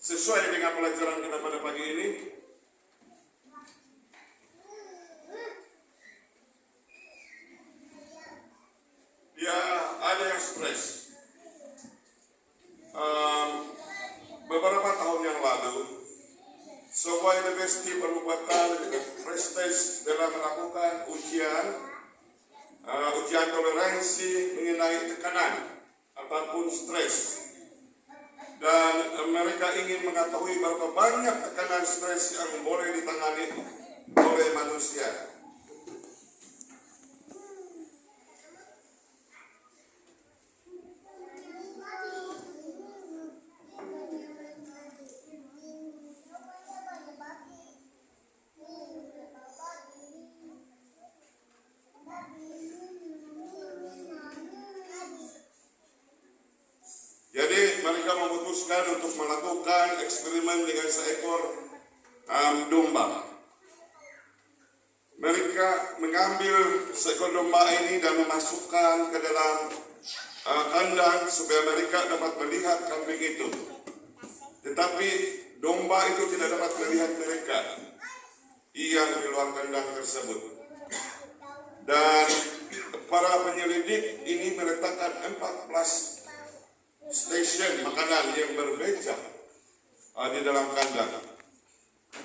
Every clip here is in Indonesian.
sesuai dengan pelajaran kita pada pagi ini. Ya, ada yang stres. Beberapa tahun yang lalu, sebuah universiti perubatan prestis dalam melakukan ujian toleransi mengenai tekanan ataupun stres. Dan mereka ingin mengetahui berapa banyak tekanan stres yang boleh ditangani oleh manusia. Jadi mereka memutuskan untuk melakukan eksperimen dengan seekor domba. Mereka mengambil seekor domba ini dan memasukkan ke dalam kandang supaya mereka dapat melihat kambing itu. Tetapi domba itu tidak dapat melihat mereka yang di luar kandang tersebut. Dan para penyelidik ini meletakkan 14 stasiun makanan yang berbeda di dalam kandang.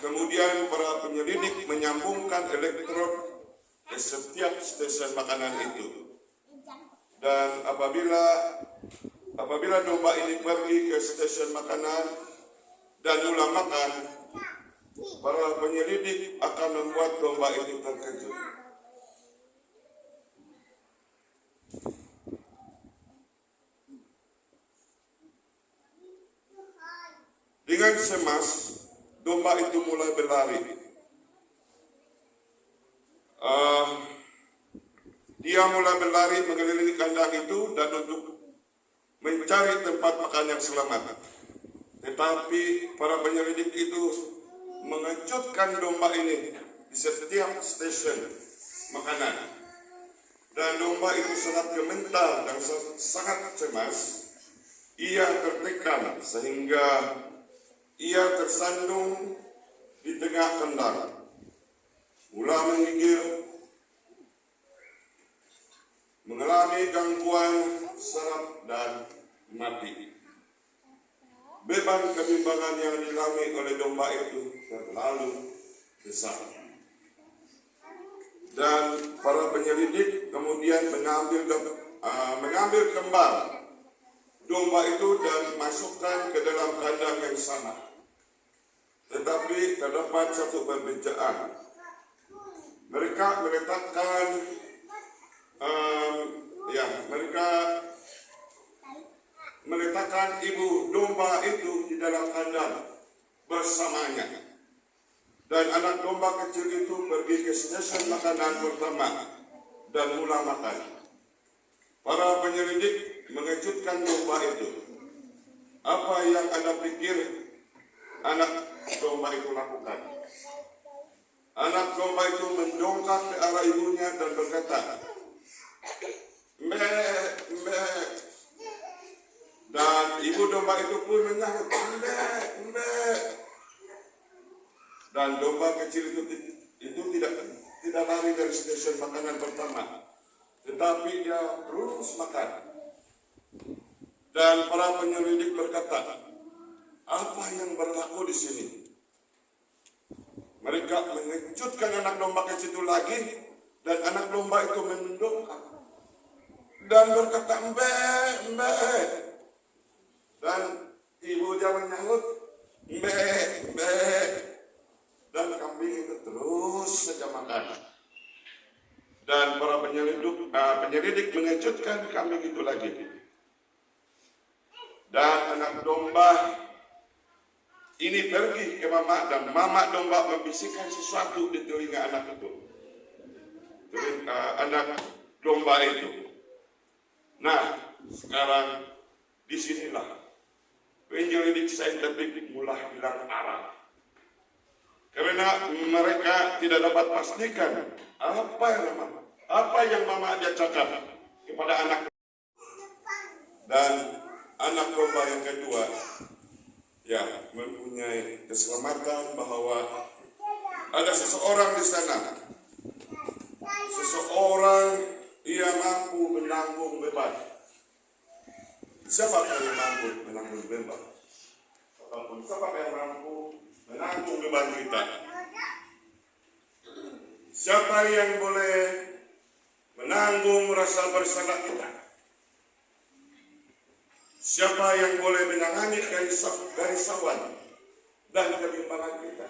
Kemudian para penyelidik menyambungkan elektrod ke setiap stasiun makanan itu. Dan apabila domba ini pergi ke stasiun makanan dan mulai makan, para penyelidik akan membuat domba itu terkejut. Dengan cemas, domba itu mulai berlari. Dia mulai berlari mengelilingi kandang itu dan untuk mencari tempat makan yang selamat. Tetapi para penyelidik itu mengejutkan domba ini di setiap stasiun makanan. Dan domba itu sangat gemetar dan sangat cemas. Ia tertekan sehingga ia tersandung di tengah kandang, mulai menggigil, mengalami gangguan saraf dan mati. Beban kebimbangan yang dialami oleh domba itu terlalu besar. Dan para penyelidik kemudian mengambil kembar domba itu dan masukkan ke dalam kandang yang sama. Tetapi terdapat satu perbedaan. Mereka meletakkan meletakkan ibu domba itu di dalam kandang bersamanya. Dan anak domba kecil itu pergi ke stasiun makanan pertama dan mulai makan. Para penyelidik mengejutkan domba itu. Apa yang Anda pikir anak domba itu lakukan? Anak domba itu mendongak ke arah ibunya dan berkata, "Mbe, mbe." Dan ibu domba itu pun menyahut, "Mbe, mbe." Dan domba kecil itu tidak lari dari stasiun makanan pertama, tetapi dia terus makan. Dan para penyelidik berkata, "Apa yang berlaku di sini?" Mereka mengejutkan anak domba kecil itu lagi, dan anak domba itu mendongak dan berkata, "Mbe, mbe." Dan ibu dia menyahut, "Mbe, mbe." Dan kambing itu terus saja makan. Dan para penyelidik mengejutkan kambing itu lagi. Dan anak domba ini pergi ke mama, dan mama domba membisikkan sesuatu di telinga anak itu. Anak domba itu. Nah, sekarang disinilah penyelidik saintifik mulai hilang arah. Karena mereka tidak dapat pastikan apa yang mama dia cakap kepada anak. Dan anak domba yang kedua ya mempunyai keselamatan, bahwa ada seseorang di sana, seseorang yang mampu menanggung beban. Siapa yang mampu menanggung beban? Ataupun siapa yang mampu menanggung beban kita? Siapa yang boleh menanggung rasa bersalah kita? Siapa yang boleh menangani kerisauan dan kebimbangan kita?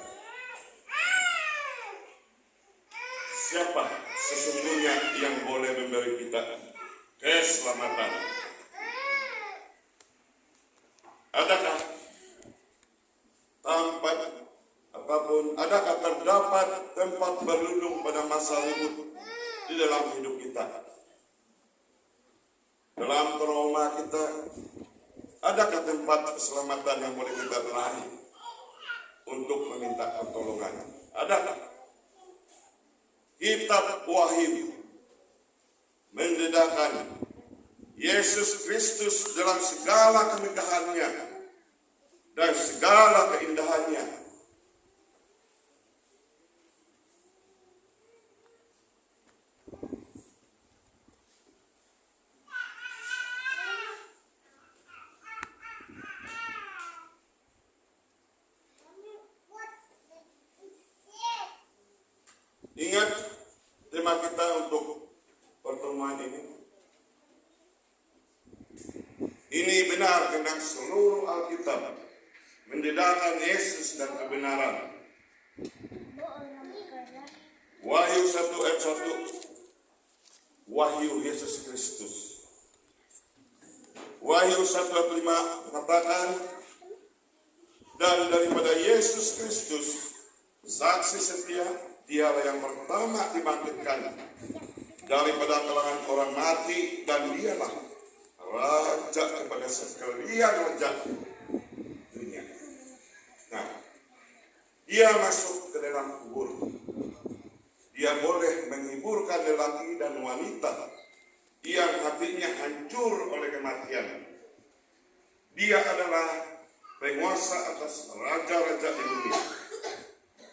Siapa sesungguhnya yang boleh memberi kita keselamatan? Adakah tempat apapun, adakah terdapat tempat berlindung pada masa ribut di dalam hidup kita? Dalam trauma kita, adakah tempat keselamatan yang boleh kita lari untuk meminta pertolongan? Adakah? Kitab Wahyu mendedakan Yesus Kristus dalam segala kemegahannya dan segala keindahannya. Ingat tema kita untuk pertemuan ini. Ini benar karena seluruh Alkitab mendedakan Yesus dan kebenaran. Wahyu 1 ayat 1, Wahyu Yesus Kristus. Wahyu 1 ayat 5 mengatakan, dan daripada Yesus Kristus, saksi setia, dialah yang pertama dibangkitkan daripada kalangan orang mati, dan dialah raja kepada sekalian raja dunia. Nah, dia masuk ke dalam kubur. Dia boleh menghiburkan lelaki dan wanita yang hatinya hancur oleh kematian. Dia adalah penguasa atas raja-raja di dunia.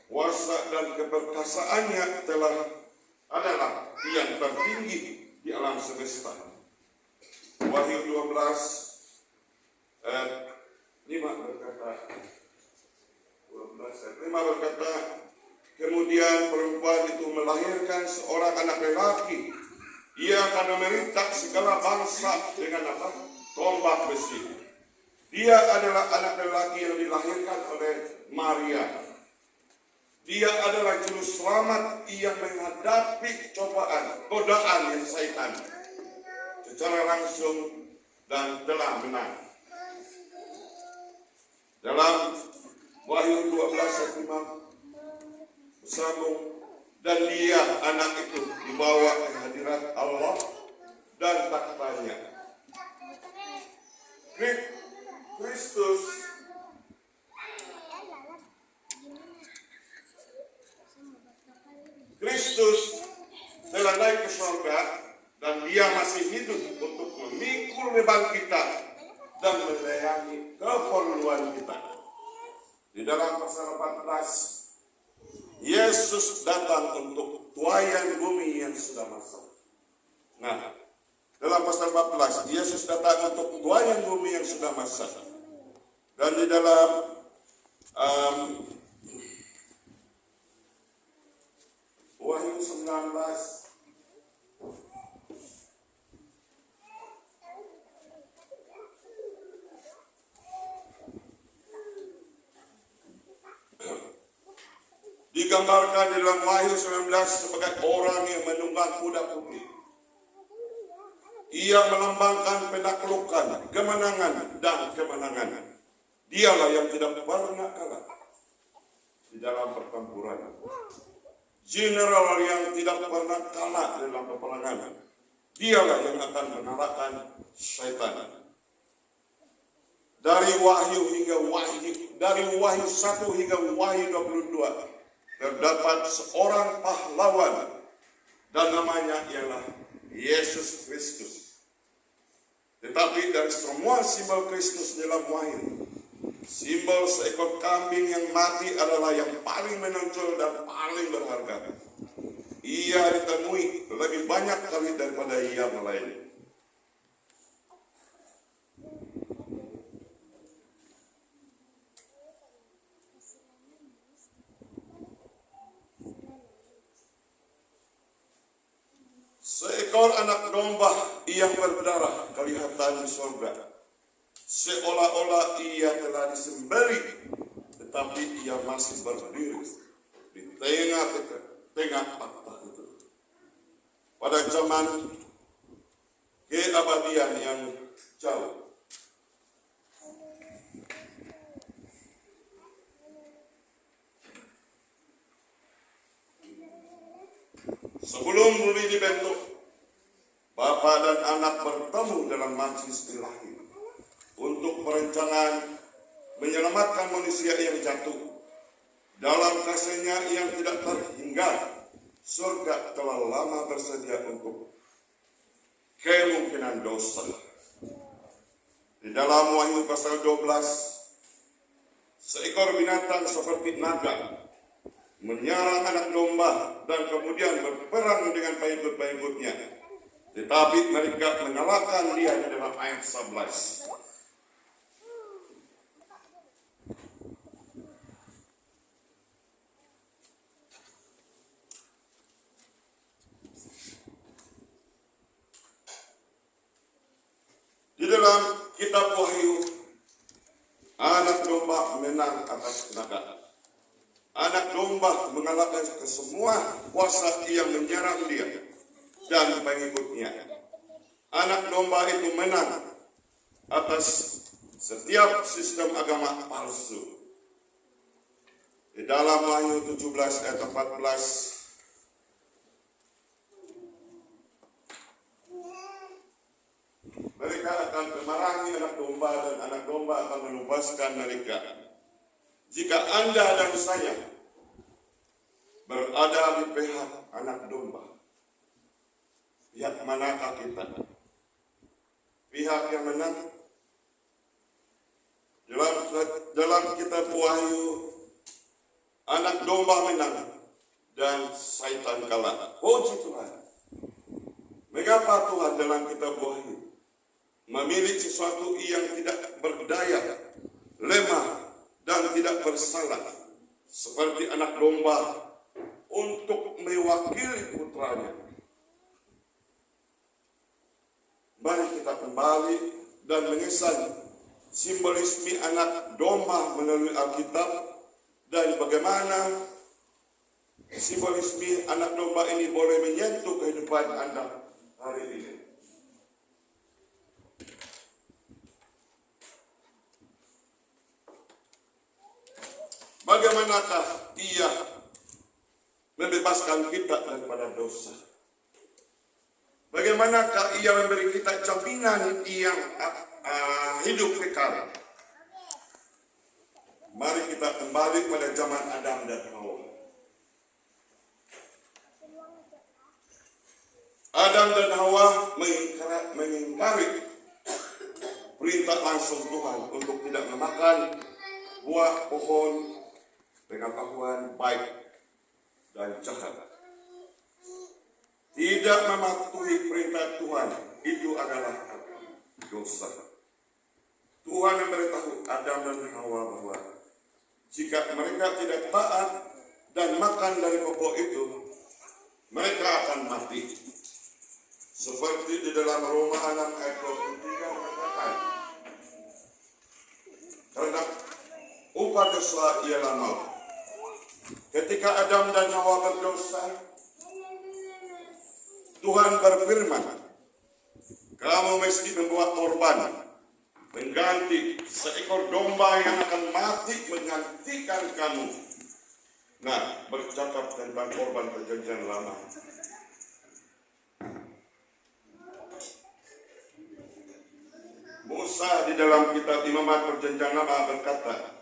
Kuasa dan keperkasaannya adalah yang tertinggi di alam semesta. Wahyu 12 ayat 5 berkata, 12 ayat 5 berkata, kemudian perempuan itu melahirkan seorang anak lelaki. Ia akan memerintah segala bangsa dengan apa? Tombak besi. Dia adalah anak lelaki yang dilahirkan oleh Maria. Dia adalah juru selamat yang menghadapi cobaan, godaan yang syaitan secara langsung dan telah menang. Dalam Wahyu 12 ayat 5 bersambung, dan dia anak itu dibawa ke hadirat Allah dan taktanya. Kristus telah naik ke surga dan dia masih hidup untuk memikul beban kita dan melayani keperluan kita. Di dalam pasal 14, Yesus datang untuk tuaian bumi yang sudah masuk. Nah, dalam pasal 14, Yesus datang untuk tuaian bumi yang sudah masak. Dan di dalam Wahyu 19 digambarkan di dalam Wahyu 19 sebagai orang yang menunggang kuda putih. Ia melambangkan penaklukan, kemenangan dan kemenangan. Dialah yang tidak pernah kalah di dalam pertempuran. General yang tidak pernah kalah dalam peperangan. Dialah yang akan mengalahkan syaitan. Dari Wahyu 1 hingga Wahyu 22 terdapat seorang pahlawan dan namanya ialah Yesus Kristus. Tetapi dari semua simbol Kristus dalam Wahyu, Simbol seekor kambing yang mati adalah yang paling menonjol dan paling berharga. Ia ditemui lebih banyak kali daripada yang lain. Seekor anak domba yang berdarah kelihatan di surga. Seolah-olah ia telah disembelih, tetapi ia masih berdiri di tengah fakta itu. Pada zaman keabadian yang jauh, sebelum bumi dibentuk, Bapa dan anak bertemu dalam majlis ilahi untuk perencanaan menyelamatkan manusia yang jatuh. Dalam kasihnya yang tidak terhingga, surga telah lama bersedia untuk kemungkinan dosa. Di dalam Wahyu pasal 12, seekor binatang seperti naga menyerang anak domba dan kemudian berperang dengan pengikut-pengikutnya. Tetapi mereka mengalahkan dia di dalam ayat 11. Di dalam kitab Wahyu, anak domba menang atas naga. Anak domba mengalahkan semua kuasa yang menyerang dia dan pengikutnya. Anak domba itu menang atas setiap sistem agama palsu. Di dalam Wahyu 17 ayat 14, mereka akan memerangi anak domba dan anak domba akan menubaskan mereka. Jika Anda dan saya berada di pihak anak domba, pihak manakah kita? Pihak yang menang? Dalam kitab Wahyu, anak domba menang dan Satan kalah. Puji Tuhan. Mengapa Tuhan dalam kitab Wahyu memilih sesuatu yang tidak berdaya, lemah, dan tidak bersalah, seperti anak domba, untuk mewakili putranya? Mari kita kembali dan mengesan simbolisme anak domba melalui Alkitab dan bagaimana simbolisme anak domba ini boleh menyentuh kehidupan Anda hari ini. Bagaimanakah ia membebaskan kita daripada dosa? Bagaimanakah ia memberi kita jaminan yang hidup kekal? Mari kita kembali pada zaman Adam dan Hawa. Adam dan Hawa mengingkari perintah langsung Tuhan untuk tidak memakan buah pohon pengetahuan baik dan jahat. Tidak mematuhi perintah Tuhan itu adalah dosa. Tuhan memberitahu Adam dan Hawa bahwa jika mereka tidak taat dan makan dari pokok itu, mereka akan mati. Seperti di dalam Roma 6 ayat 23 mengatakan, karena upah dosa ialah maut. Ketika Adam dan Hawa berdosa, Tuhan berfirman, kamu mesti membuat korban pengganti, seekor domba yang akan mati menggantikan kamu. Nah, bercakap tentang korban perjanjian lama. Musa di dalam kitab Imamat Perjanjian Lama berkata,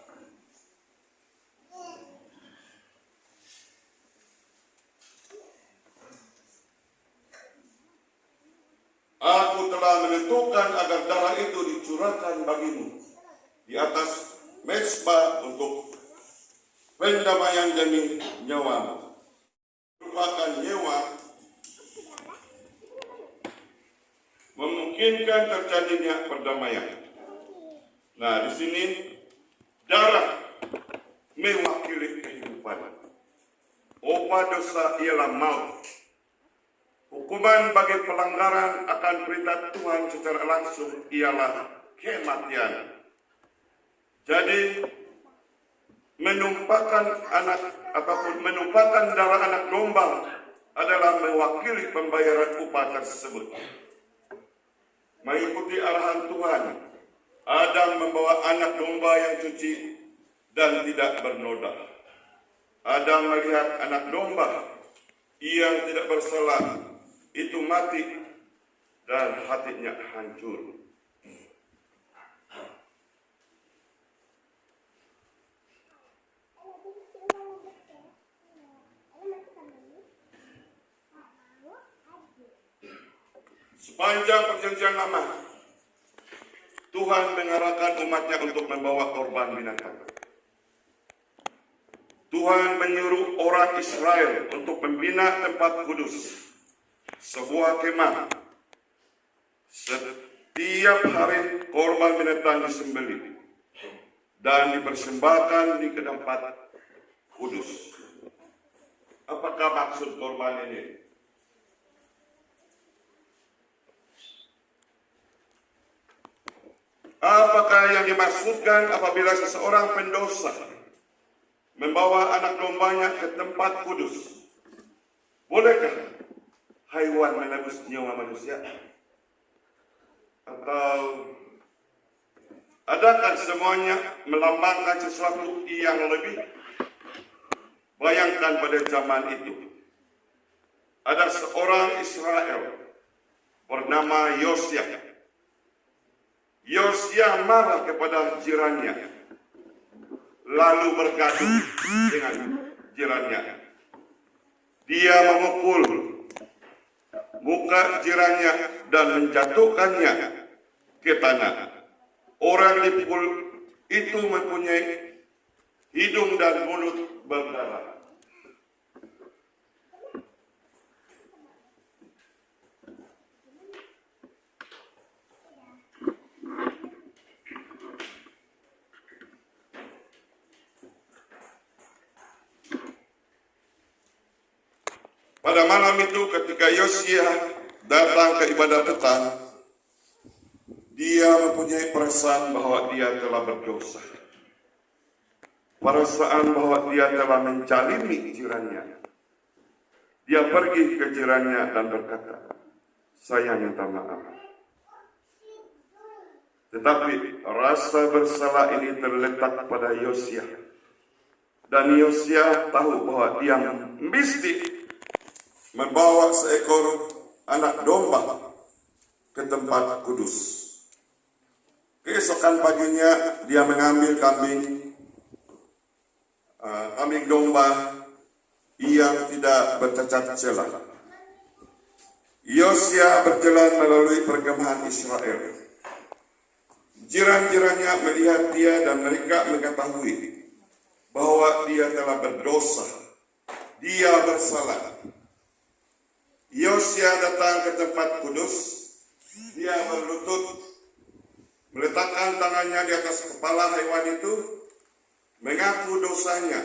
aku telah menentukan agar darah itu dicurahkan bagimu di atas mesbah untuk pendamaian demi nyawa, merupakan nyawa memungkinkan terjadinya perdamaian. Nah, di sini darah mewakili kehidupan. Upah dosa ialah maut. Hukuman bagi pelanggaran akan perintah Tuhan secara langsung ialah kematian. Jadi menumpahkan darah anak domba adalah mewakili pembayaran upah tersebut. Mengikuti arahan Tuhan, Adam membawa anak domba yang suci dan tidak bernoda. Adam melihat anak domba yang tidak bersalah itu mati dan hatinya hancur. Sepanjang perjanjian lama, Tuhan mengarahkan umatnya untuk membawa korban binatang. Tuhan menyuruh orang Israel untuk membina tempat kudus, sebuah kemah. Setiap hari korban binatang disembelih dan dipersembahkan di tempat kudus. Apakah maksud korban ini? Apakah yang dimaksudkan apabila seseorang pendosa membawa anak dombanya ke tempat kudus? Bolehkah haiwan menebus nyawa manusia? Atau adakah semuanya melambangkan sesuatu yang lebih? Bayangkan pada zaman itu, ada seorang Israel bernama Yosia. Yosia marah kepada jirannya, lalu bergaduh dengan jirannya. Dia memukul muka jirannya dan menjatuhkannya ke tanah. Orang dipukul itu mempunyai hidung dan mulut berdarah. Pada malam itu ketika Yosia datang ke ibadah petang, dia mempunyai perasaan bahwa dia telah berdosa. Perasaan bahwa dia telah mencalimi jirannya. Dia pergi ke jirannya dan berkata, "Saya minta maaf." Tetapi rasa bersalah ini terletak pada Yosia. Dan Yosia tahu bahwa dia mesti membawa seekor anak domba ke tempat kudus. Keesokan paginya dia mengambil kambing domba yang tidak bercacat celah. Yosia berjalan melalui perkemahan Israel. Jiran-jirannya melihat dia dan mereka mengetahui bahwa dia telah berdosa. Dia bersalah. Yosia datang ke tempat kudus. Dia berlutut, meletakkan tangannya di atas kepala hewan itu, mengaku dosanya,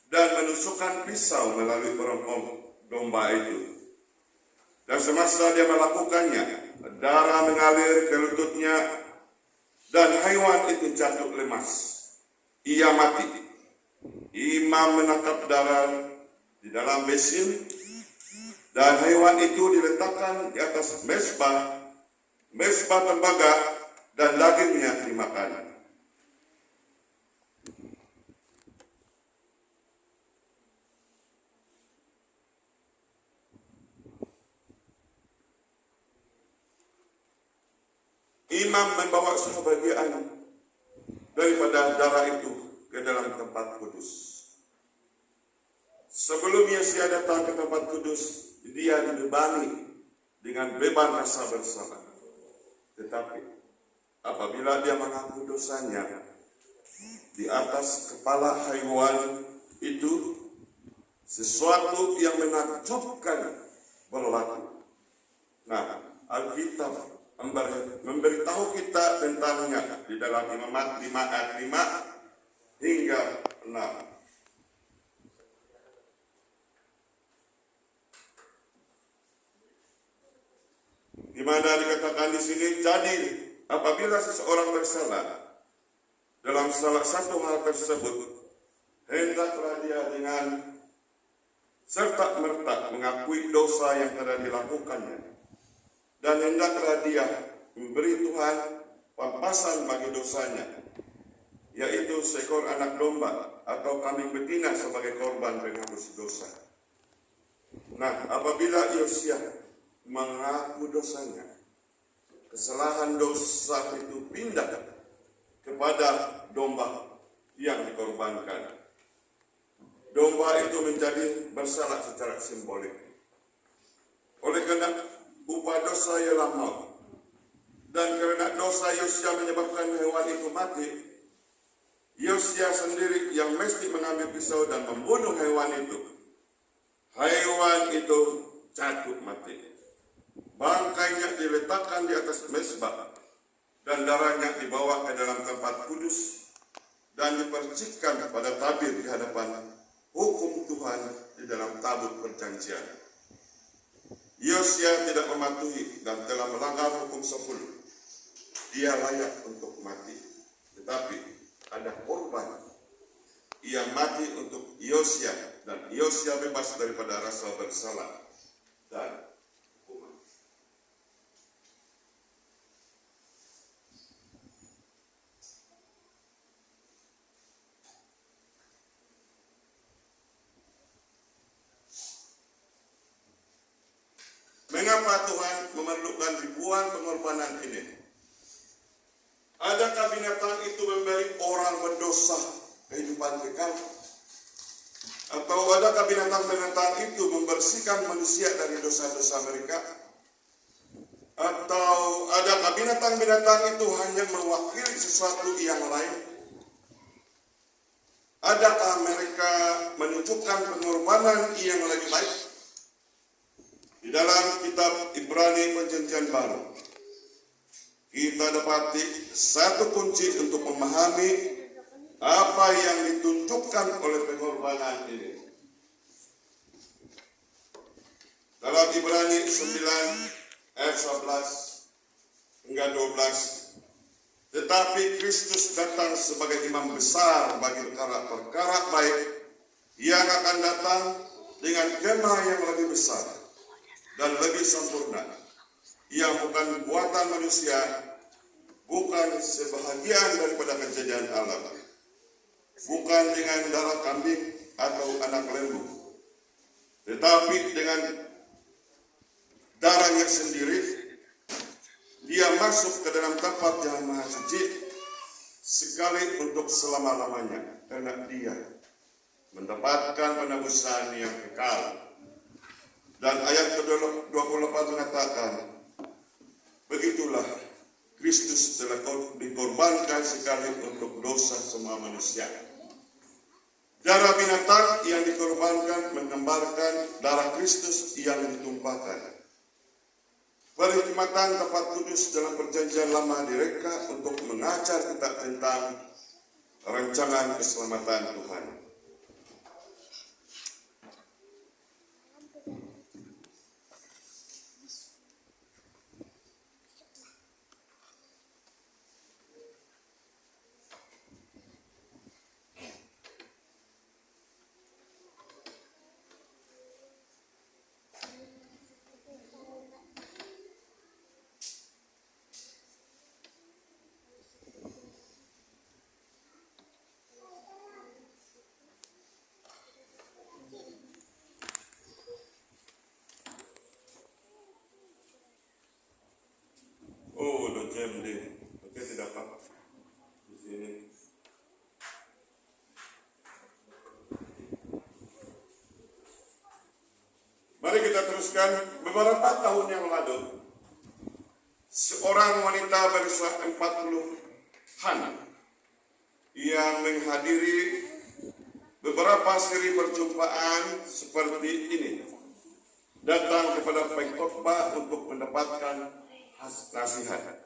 dan menusukkan pisau melalui perongkong domba itu. Dan semasa dia melakukannya, darah mengalir ke lututnya, dan hewan itu jatuh lemas. Ia mati. Imam menangkap darah di dalam besin, dan hewan itu diletakkan di atas mesbah tembaga, dan dagingnya dimakan. Imam membawa sebagian daripada darah itu ke dalam tempat kudus. Sebelum Yosia datang ke tempat kudus, dia dibebani dengan beban rasa bersalah. Tetapi apabila dia mengaku dosanya, di atas kepala hewan itu sesuatu yang menakjubkan berlaku. Nah, Alkitab memberitahu kita tentangnya di dalam Imamat 5 ayat 5 hingga 6. Di mana dikatakan di sini, jadi apabila seseorang bersalah dalam salah satu hal tersebut, hendaklah dia dengan serta-merta mengakui dosa yang telah dilakukannya, dan hendaklah dia memberi Tuhan pampasan bagi dosanya, yaitu seekor anak domba atau kambing betina sebagai korban penghapus dosa. Nah, apabila Yosia mengaku dosanya, kesalahan dosa itu pindah kepada domba yang dikorbankan. Domba itu menjadi bersalah secara simbolik. Oleh karena upah dosa ialah maut, dan karena dosa Yosia menyebabkan hewan itu mati, Yosia sendiri yang mesti mengambil pisau dan membunuh hewan itu. Hewan itu jatuh mati. Bangkainya diletakkan di atas mezbah dan darahnya dibawa ke dalam tempat kudus dan dipercikkan pada tabir di hadapan hukum Tuhan di dalam tabut perjanjian. Yosia tidak mematuhi dan telah melanggar hukum 10. Dia layak untuk mati. Tetapi ada korban yang mati untuk Yosia, dan Yosia bebas daripada rasa bersalah dan hukuman. Mengapa Tuhan memerlukan ribuan pengorbanan ini? Adakah binatang itu memberi orang berdosa kehidupan kekal? Atau adakah binatang-binatang itu membersihkan manusia dari dosa-dosa mereka? Atau adakah binatang-binatang itu hanya mewakili sesuatu yang lain? Adakah mereka menunjukkan pengorbanan yang lebih baik? Di dalam kitab Ibrani Perjanjian Baru, kita dapati satu kunci untuk memahami apa yang ditunjukkan oleh pengorbanan ini. Dalam Ibrani 9 ayat 11 hingga 12, tetapi Kristus datang sebagai imam besar bagi perkara baik yang akan datang dengan kemah yang lebih besar dan lebih sempurna, yang bukan buatan manusia, bukan sebahagian daripada kejadian alam, bukan dengan darah kambing atau anak lembu, tetapi dengan darahnya sendiri. Dia masuk ke dalam tempat yang maha suci sekali untuk selama-lamanya, karena dia mendapatkan penebusan yang kekal. Dan ayat ke-28 mengatakan, begitulah Kristus telah dikorbankan sekali untuk dosa semua manusia. Darah binatang yang dikorbankan menggambarkan darah Kristus yang ditumpahkan. Perkhidmatan tempat kudus dalam perjanjian lama direka untuk mengajar kita tentang rancangan keselamatan Tuhan. Oh, udah jam deh. Oke, tidak apa. Di sini. Mari kita teruskan. Beberapa tahun yang lalu, seorang wanita berusia 40-an yang menghadiri beberapa seri perjumpaan seperti ini, datang kepada pengkhotbah untuk mendapatkan nasihat.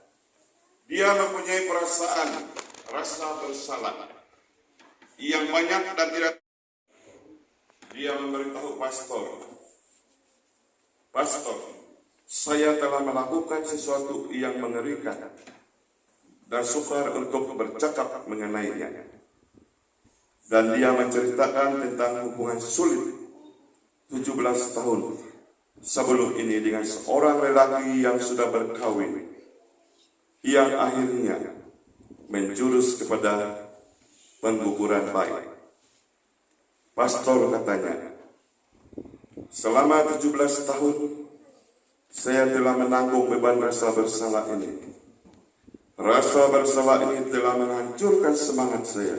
Dia mempunyai perasaan rasa bersalah yang banyak dan tidak. Dia memberitahu pastor, saya telah melakukan sesuatu yang mengerikan dan sukar untuk bercakap mengenainya. Dan dia menceritakan tentang hubungan sulit 17 tahun sebelum ini dengan seorang lelaki yang sudah berkawin, yang akhirnya menjurus kepada pengguguran bayi. Pastor katanya, selama 17 tahun saya telah menanggung beban rasa bersalah ini. Rasa bersalah ini telah menghancurkan semangat saya.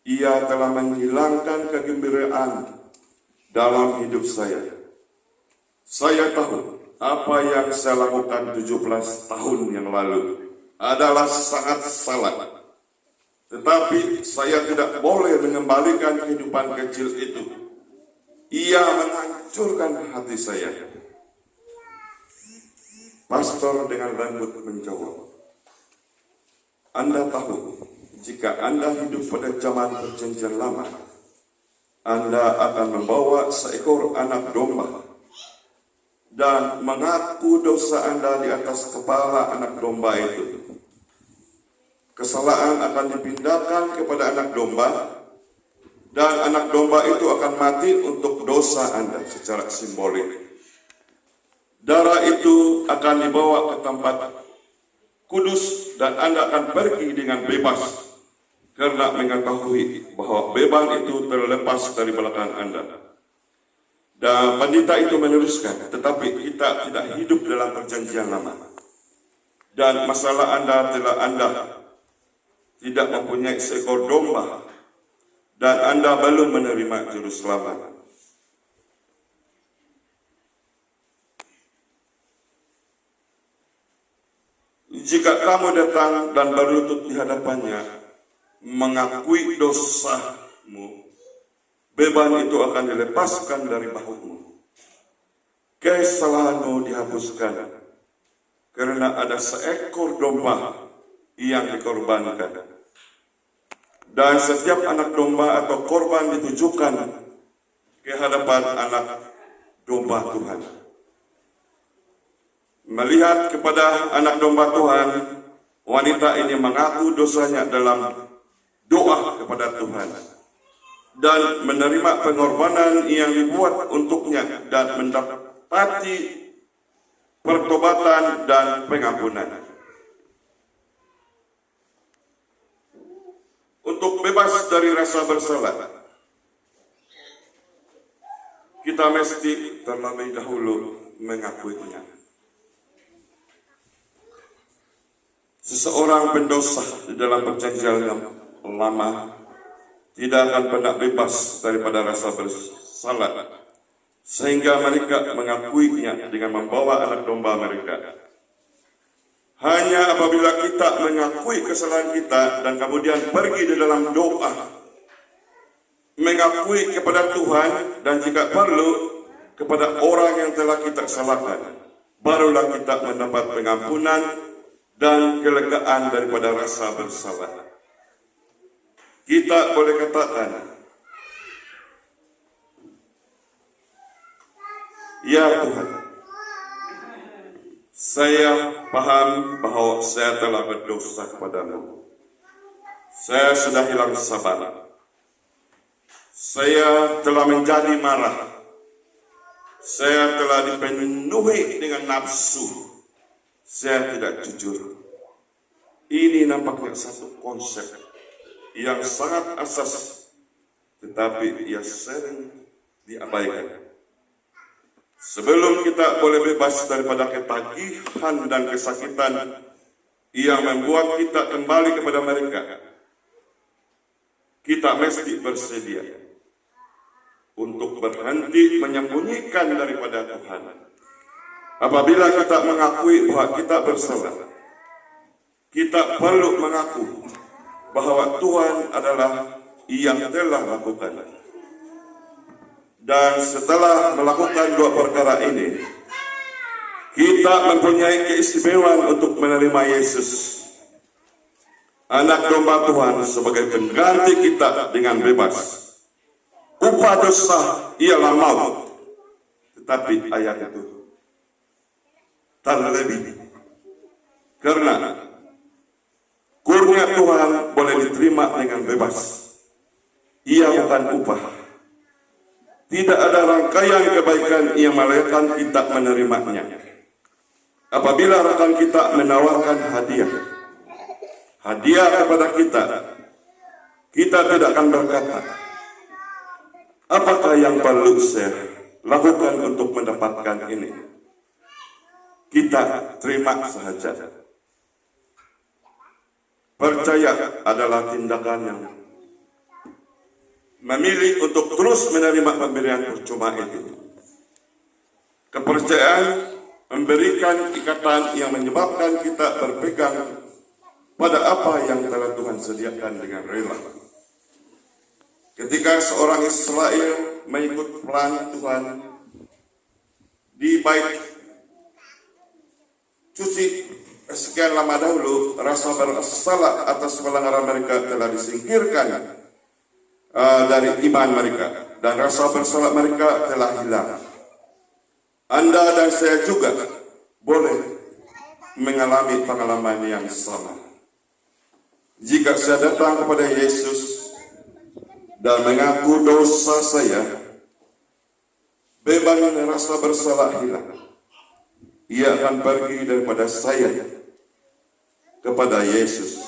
Ia telah menghilangkan kegembiraan dalam hidup saya. Saya tahu apa yang saya lakukan 17 tahun yang lalu adalah sangat salah. Tetapi saya tidak boleh mengembalikan kehidupan kecil itu. Ia menghancurkan hati saya. Pastor dengan lembut menjawab, Anda tahu, jika Anda hidup pada zaman perjanjian lama, Anda akan membawa seekor anak domba dan mengaku dosa Anda di atas kepala anak domba itu. Kesalahan akan dipindahkan kepada anak domba, dan anak domba itu akan mati untuk dosa Anda secara simbolik. Darah itu akan dibawa ke tempat kudus dan Anda akan pergi dengan bebas karena mengetahui bahwa beban itu terlepas dari belakang Anda. Dan pendeta itu meneruskan, tetapi kita tidak hidup dalam perjanjian lama. Dan masalah Anda tidak mempunyai seekor domba, dan Anda belum menerima juru selamat. Jika kamu datang dan berlutut di hadapannya, mengakui dosamu, beban itu akan dilepaskan dari bahumu. Kesalahanmu dihapuskan, karena ada seekor domba yang dikorbankan. Dan setiap anak domba atau korban ditujukan ke hadapan anak domba Tuhan. Melihat kepada anak domba Tuhan, wanita ini mengaku dosanya dalam doa kepada Tuhan dan menerima pengorbanan yang dibuat untuknya dan mendapati pertobatan dan pengampunan. Untuk bebas dari rasa bersalah, kita mesti terlebih dahulu mengakuinya. Seseorang pendosa di dalam perjanjian yang lama tidak akan pernah bebas daripada rasa bersalah, sehingga mereka mengakuinya dengan membawa anak domba mereka. Hanya apabila kita mengakui kesalahan kita dan kemudian pergi di dalam doa, mengakui kepada Tuhan dan jika perlu kepada orang yang telah kita salahkan, barulah kita mendapat pengampunan dan kelegaan daripada rasa bersalah. Kita boleh katakan, ya Tuhan, saya paham bahwa saya telah berdosa kepadamu. Saya sudah hilang sabar. Saya telah menjadi marah. Saya telah dipenuhi dengan nafsu. Saya tidak jujur. Ini nampaknya satu konsep yang sangat asas, tetapi ia sering diabaikan. Sebelum kita boleh bebas daripada ketagihan dan kesakitan yang membuat kita kembali kepada mereka, kita mesti bersedia untuk berhenti menyembunyikan daripada Tuhan. Apabila kita mengakui bahwa kita bersalah, kita perlu mengaku bahwa Tuhan adalah yang telah lakukan. Dan setelah melakukan dua perkara ini, kita mempunyai keistimewaan untuk menerima Yesus, anak domba Tuhan, sebagai pengganti kita dengan bebas. Upah dosa ialah maut, tetapi ayat itu terlebih, karena kurnia Tuhan boleh diterima dengan bebas. Ia bukan upah. Tidak ada rangkaian kebaikan yang melayakan kita menerimanya. Apabila rekan kita menawarkan hadiah kepada kita, kita tidak akan berkata, apakah yang perlu saya lakukan untuk mendapatkan ini? Kita terima saja. Percaya adalah tindakan yang memilih untuk terus menerima pemberian percuma itu. Kepercayaan memberikan ikatan yang menyebabkan kita berpegang pada apa yang telah Tuhan sediakan dengan rela. Ketika seorang Israel mengikut plan Tuhan di bait suci sekian lama dahulu, rasa bersalah atas pelanggaran mereka telah disingkirkan dari iman mereka, dan rasa bersalah mereka telah hilang. Anda dan saya juga boleh mengalami pengalaman yang sama. Jika saya datang kepada Yesus dan mengaku dosa saya, beban dan rasa bersalah hilang. Ia akan pergi daripada saya kepada Yesus.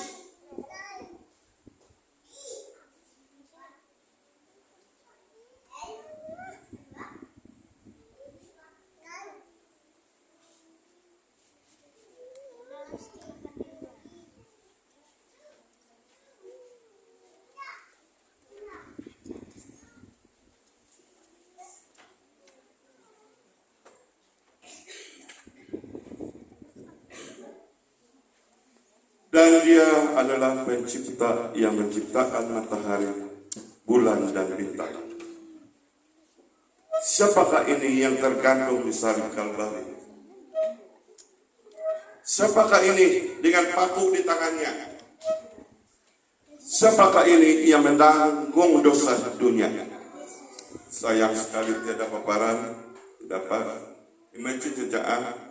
Dan Dia adalah pencipta yang menciptakan matahari, bulan, dan bintang. Siapakah ini yang tergantung di salib Kalvari? Siapakah ini dengan paku di tangannya? Siapakah ini yang menanggung dosa dunia? Sayang sekali tiada paparan, tidak dapat mencicajaan.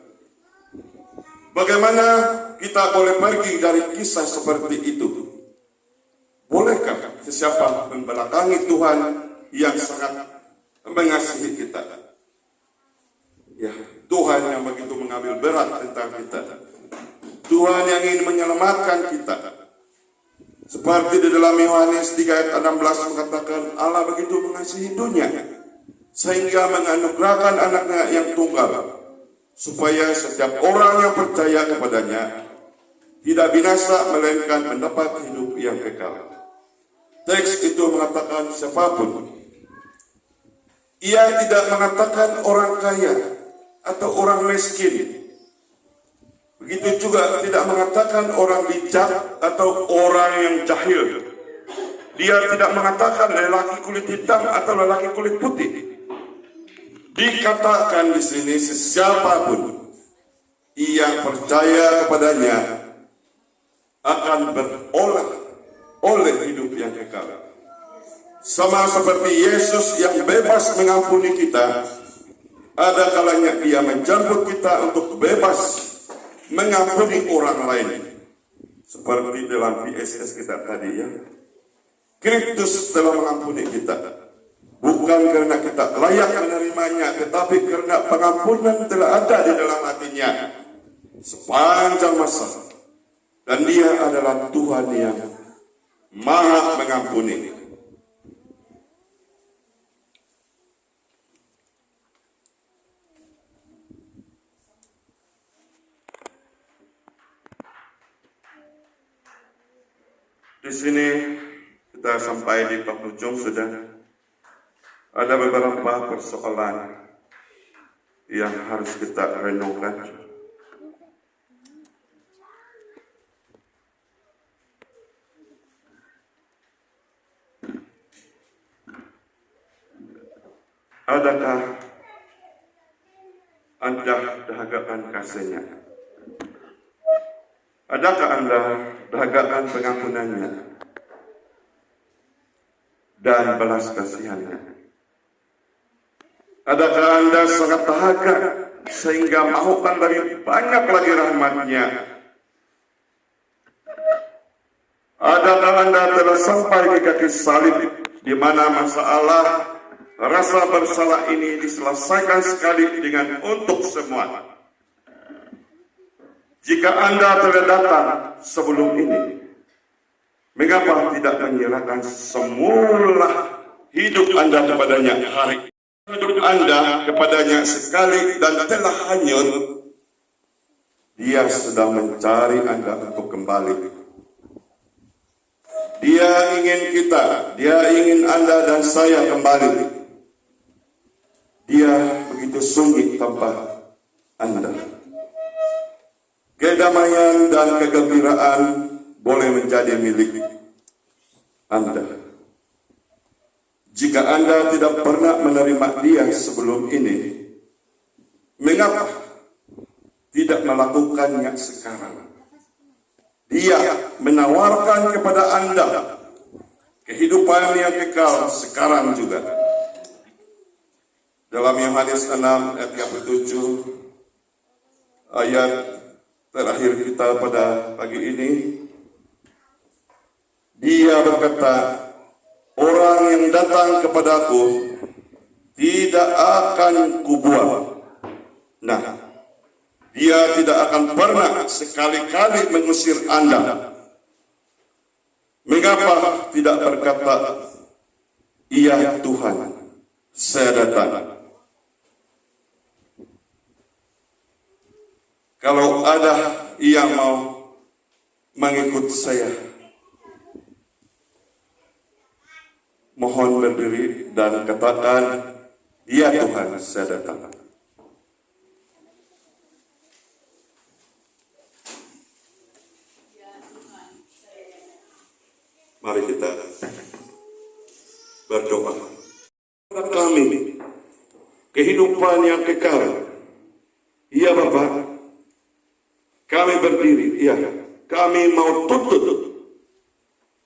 Bagaimana kita boleh pergi dari kisah seperti itu? Bolehkah sesiapa membelakangi Tuhan yang sangat mengasihi kita? Ya, Tuhan yang begitu mengambil berat tentang kita. Tuhan yang ingin menyelamatkan kita. Seperti di dalam Yohanes 3 ayat 16 mengatakan, Allah begitu mengasihi dunia sehingga menganugerahkan anaknya yang tunggal, supaya setiap orang yang percaya kepadanya tidak binasa, melainkan mendapat hidup yang kekal. Teks itu mengatakan siapapun. Ia tidak mengatakan orang kaya atau orang miskin. Begitu juga tidak mengatakan orang bijak atau orang yang jahil. Dia tidak mengatakan lelaki kulit hitam atau lelaki kulit putih. Dikatakan di sini siapapun yang percaya kepadanya akan beroleh hidup yang kekal. Sama seperti Yesus yang bebas mengampuni kita, ada kalanya Dia menjemput kita untuk bebas mengampuni orang lain. Seperti dalam PSS kita tadi ya, Kristus telah mengampuni kita. Bukan karena kita layak menerimanya, tetapi karena pengampunan telah ada di dalam hatinya sepanjang masa. Dan Dia adalah Tuhan yang Maha Mengampuni. Di sini kita sampai di penghujung sudah. Ada beberapa persoalan yang harus kita renungkan. Adakah Anda dahagakan kasihnya? Adakah Anda dahagakan pengampunannya dan belas kasihannya? Adakah Anda sangat dahaga sehingga mahukan lebih banyak lagi rahmat-Nya? Adakah Anda telah sampai ke kaki salib, di mana masalah rasa bersalah ini diselesaikan sekali dengan untuk semua? Jika Anda telah datang sebelum ini, mengapa tidak menyerahkan semula hidup Anda kepadanya hari ini? Hidup Anda kepadanya sekali dan telah hanyut. Dia sedang mencari Anda untuk kembali. Dia ingin Anda dan saya kembali. Dia begitu sungguh tanpa Anda. Kedamaian dan kegembiraan boleh menjadi milik Anda. Jika Anda tidak pernah menerima Dia sebelum ini, mengapa tidak melakukannya sekarang? Dia menawarkan kepada Anda kehidupan yang kekal sekarang juga. Dalam Yohanes 6 ayat 37, ayat terakhir kita pada pagi ini, Dia berkata, orang yang datang kepadaku tidak akan kubuang. Nah, Dia tidak akan pernah sekali-kali mengusir Anda. Mengapa tidak berkata, iya Tuhan, saya datang. Kalau ada yang mau mengikut saya, mohon berdiri dan katakan, iya Tuhan, saya datang. Mari kita berdoa. Kami kehidupan yang kekal. Iya Bapak, kami berdiri, iya. Kami mau tuntut.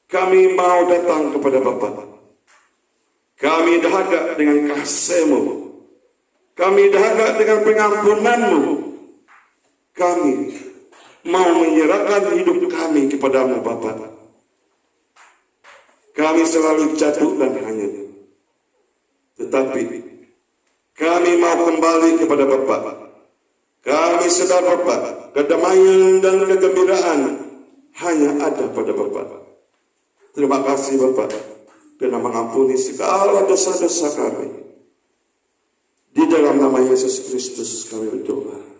Kami mau datang kepada Bapak. Kami dahaga dengan kasih-Mu. Kami dahaga dengan pengampunan-Mu. Kami mau menyerahkan hidup kami kepada-Mu Bapak. Kami selalu jatuh dan hanyut. Tetapi kami mau kembali kepada Bapa. Kami sadar Bapa, kedamaian dan kegembiraan hanya ada pada Bapa. Terima kasih Bapa, karena mengampuni segala dosa-dosa kami. Di dalam nama Yesus Kristus kami berdoa.